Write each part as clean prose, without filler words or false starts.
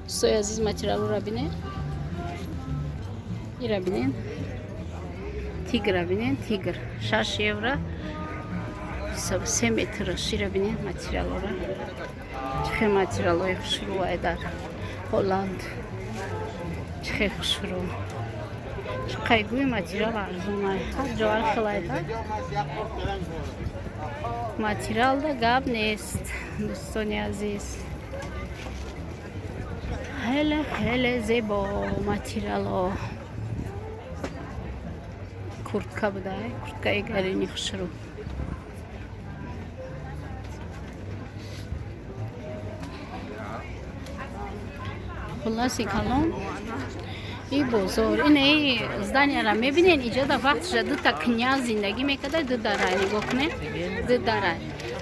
دوستای عزیز ماتریال رو ببینید. این رو ببینید. تیگر رو ببینید. تیگر 6 یورو. 3 متر شیر ببینید ماتریال رو. چه ماتریال های خوش‌روای در هلند. چه خوش‌رو. چه گوی ماتریال ارزونه. هر جوار خلاصه. ماتریال دا گاب نیست. دوستان عزیز. خیلی زیبا ماتریال ها. کورتکا بوده. کورتکای گرینی خوش‌رو. خلاصی کلام. این بازار این здание را میبینین اینجا در وقت دو تا کنیاز زندگی میکرده دو داره نگاه کنه دو داره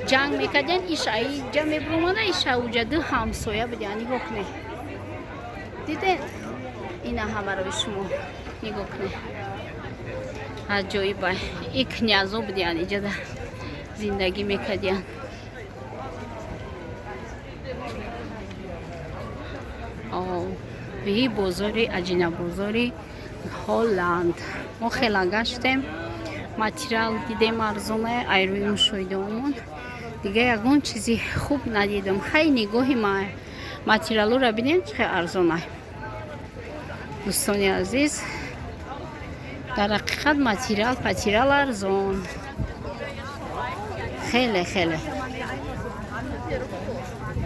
جنگ میکردن ایش اینجا میبرومانه ایش اوجا دو همسایه بودن نگاه کنه دیده اینا همه رو شما نگاه کنه عجایبه این کنیازا بودن اینجا در زندگی میکردن به بازاری عجینا بازاری هلند ما خیلی گشتیم ماتریال دیدیم ارزونه ایرویم شدیم دیگه یکون چیزی خوب ندیدم خیلی نگاهی ما ماتریال رو ببینید چه ارزونه دوستان عزیز در حقیقت ماتریال ارزون خیلی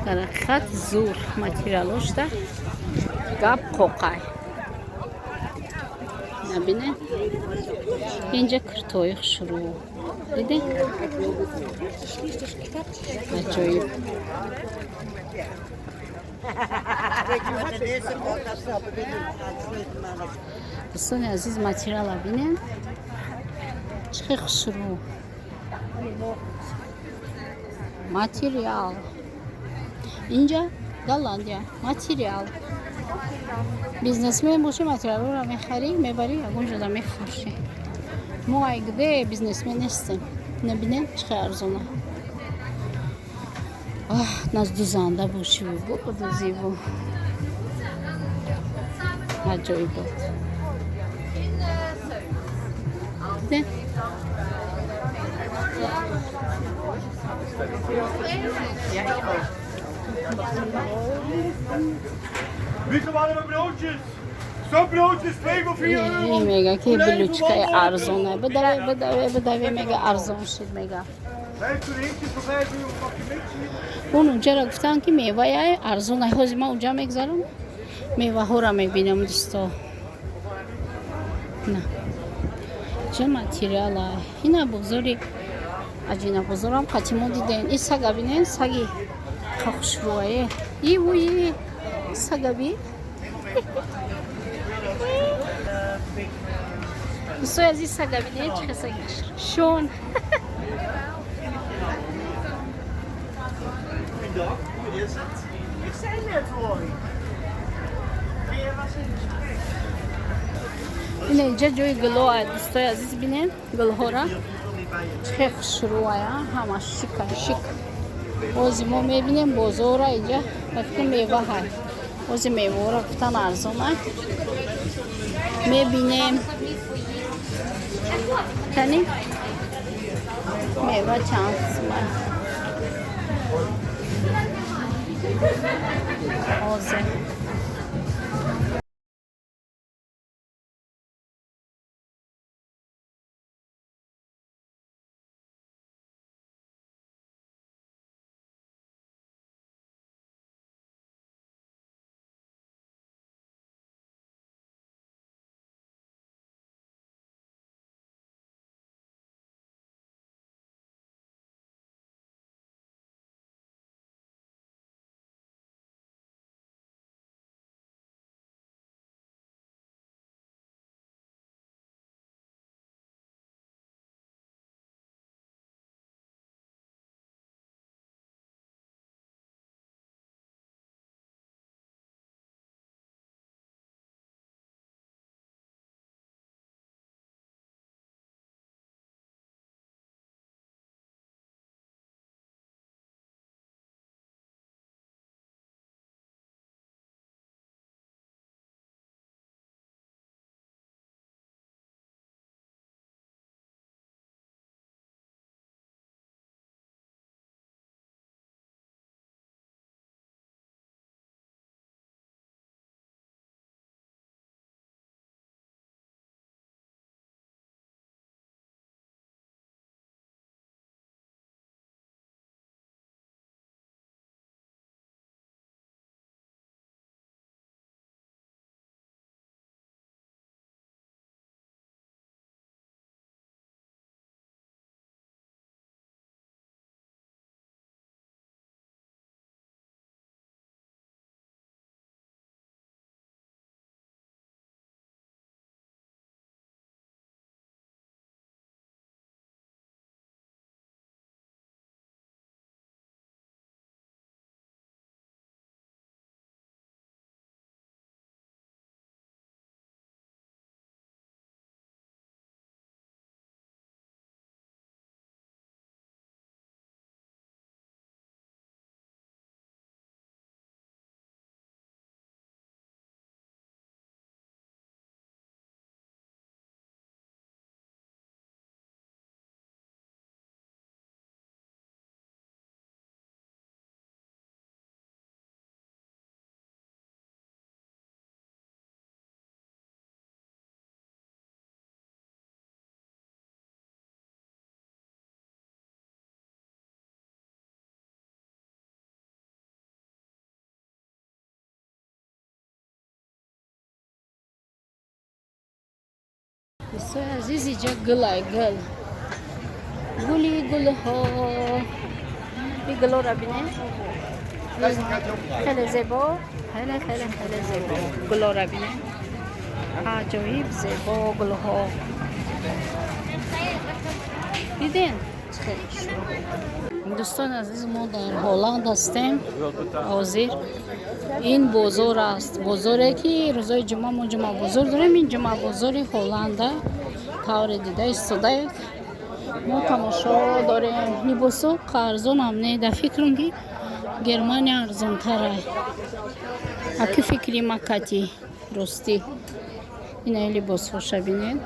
در حقیقت زور ماتریالش ده گاب قوقای نبینه اینجا کرتوی شروع دیدین عجایب دوستان عزیز ماتریال ببینین چه شروع ماتریال اینجا گلاندیا ماتریال بیزنسمن باشه ماتریال رو میخری میبری اونجا دا میفروشی ما اگه بیزنسمن نیستیم نبینیم چه ارزونه نزدوزنده باشی بود زیبا عجایب بود ده Bitte mal über broodjes. Zo broodjes, 2 voor 4 euro. این میگه که بلوچکای ارزونه بدوی میگه ارزون شد میگه Heeft u er eentje voor 5 euro een pakje mixen? اون اونجا را گفتن که میوه ارزونه هازی ما اونجا میگذارم میوه ها را میبینم دوستا نه چه ماتریال های اینا بزرگی عجینا بزرگم قطیمو دیدین این سگا بینین سگی خوش رویه یه سگا بی دوستای عزیز سگا بینین چه سگی شون Ik zei net hoor. این اینجا جای گلو های دوستای عزیز بینین گل ها را چه خوش رویه همه شیک اوزی ما میبینیم بازار اینجا وقتی میوه های اوزی میوه را گفتن ارزونه میبینیم کنی میوه چند قسمه اوزی بسیار عزیز اینجا گلای گل گلی گل ها این گلا را بینه خیلی زیبا خیلی خیلی خیلی زیبا گلا را بینه عجایب زیبا گل ها دیدین دوستان عزیز ما در هلند هستیم حاضر این بازار است بازاری که روزای جمعه ما جمعه بازار داریم این جمعه بازار هلند طور دیده ایستاده ما تماشا داریم لباسا ارزان هم نه در فکرم که گرمانی ارزان تره اکی فکری مکتی راستی این لباس ها شبینید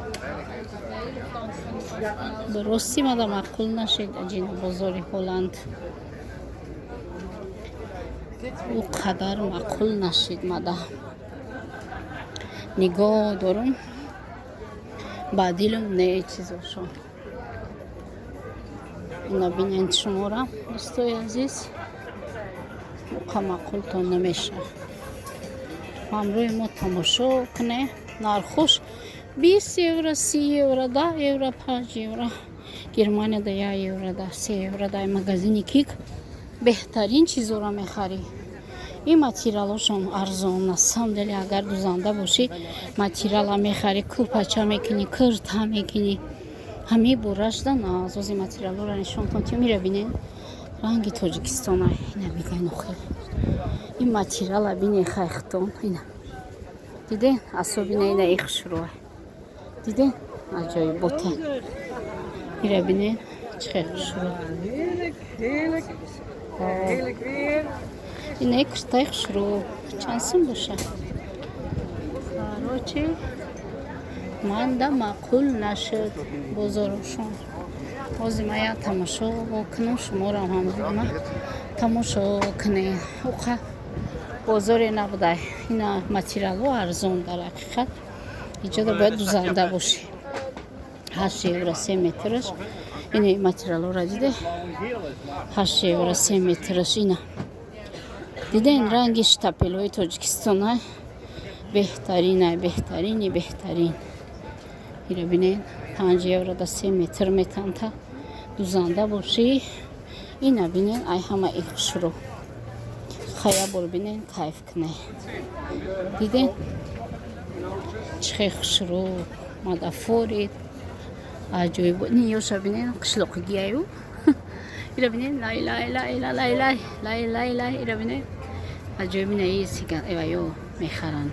درستی مادا معقول نشد اجین بازار هلند او قدر معقول نشد مادا نگاه دارم با دلم نه چیزاشون اینا بینید شما را دوستای عزیز او معقول تا نمیشه همروی ما تماشا کنه نرخوش 20 یورو 30 یورو 10 یورو 5 یورو گرمانیا 10 یورو 10 3 یورو در مغازین کیک بهترین چیزا را میخری این ماتریالشون ارزان است سامدلی اگر دوزنده باشی ماتریال میخری کوپاچا میکنی کرتا میکنی همه برش دن از این ماتریال را نشون کنی میره بینین رنگی تاجیکستان اینا میگن خیلی این ماتریال بینی خیختون اینا دیدین اصابی نه ایخ شروع دیدین عجایب بوته میره بینین چه شروع Heerlijk weer. این ایک شتایخ شروع چانسون باشه کاروچه من دا معقول نشد بازارشون بازی یا تماشا بکنم شما را هم بگم تماشا کنه اوخه بازاری نبوده اینا ماتریال ها ارزان در حقیقت اینجا دا باید دوزنده باشه 8 یورو 3 مترش این ماتریال ها را دیده 8 یورو 3 مترش اینا دیدین رنگش تپلوی تاجیکستان بهترین بهترین اینا بینین 5 یورو دا 3 متر میتن تا دوزنده باشی اینا بینین ای همه ایخش رو خیلی بول بینین کیف کنه دیدین چه خشرو مادا فورید عجایب نیوشا بینین قشلوقی گیایو اینا بینین لای لای لای لای لای لای لای لای لای اینا بینین عجایب نیه سیگار ایوایو میخرن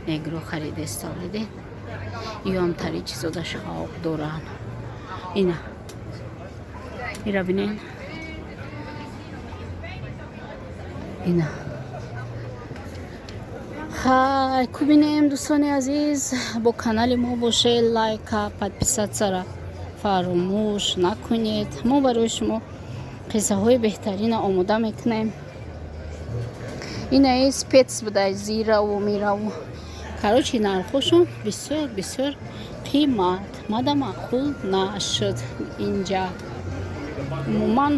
نگرو خریده استالیده ایو هم تری چیزو دا شخاق دوران اینا اینا بینین اینا خیلی کوبینیم دوستان عزیز با کانال ما باشه لایک پادپیسات را فراموش نکنید ما برای شما قصه های بهترین آماده میکنیم این اسپیتس بوده زیرا و میرا و کاروچی نرخوشون بسیار قیمت مادا معقول نشد اینجا عموما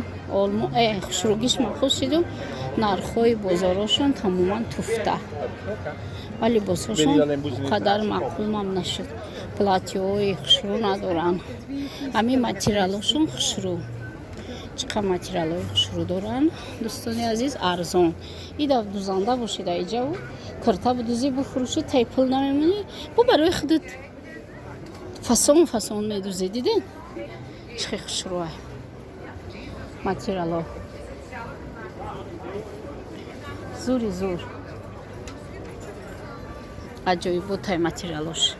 خشروگیش معقول شدیم نرخوی بازارشون تماما توفته ولی بازارشون قدر معقول هم نشد پلاتیوی خشرو ندارن همین ماتریالشون خشرو چقدر ماتریال خشرو دارن دوستان عزیز ارزان ایدا دوزنده باشید اینجا و کرتا بدوزی بفروشی تایپل نمیمونی بو برای خودت فسون میدوزی دیدین چه خشروه ماتریال زور عجایب بود تای ماتریالش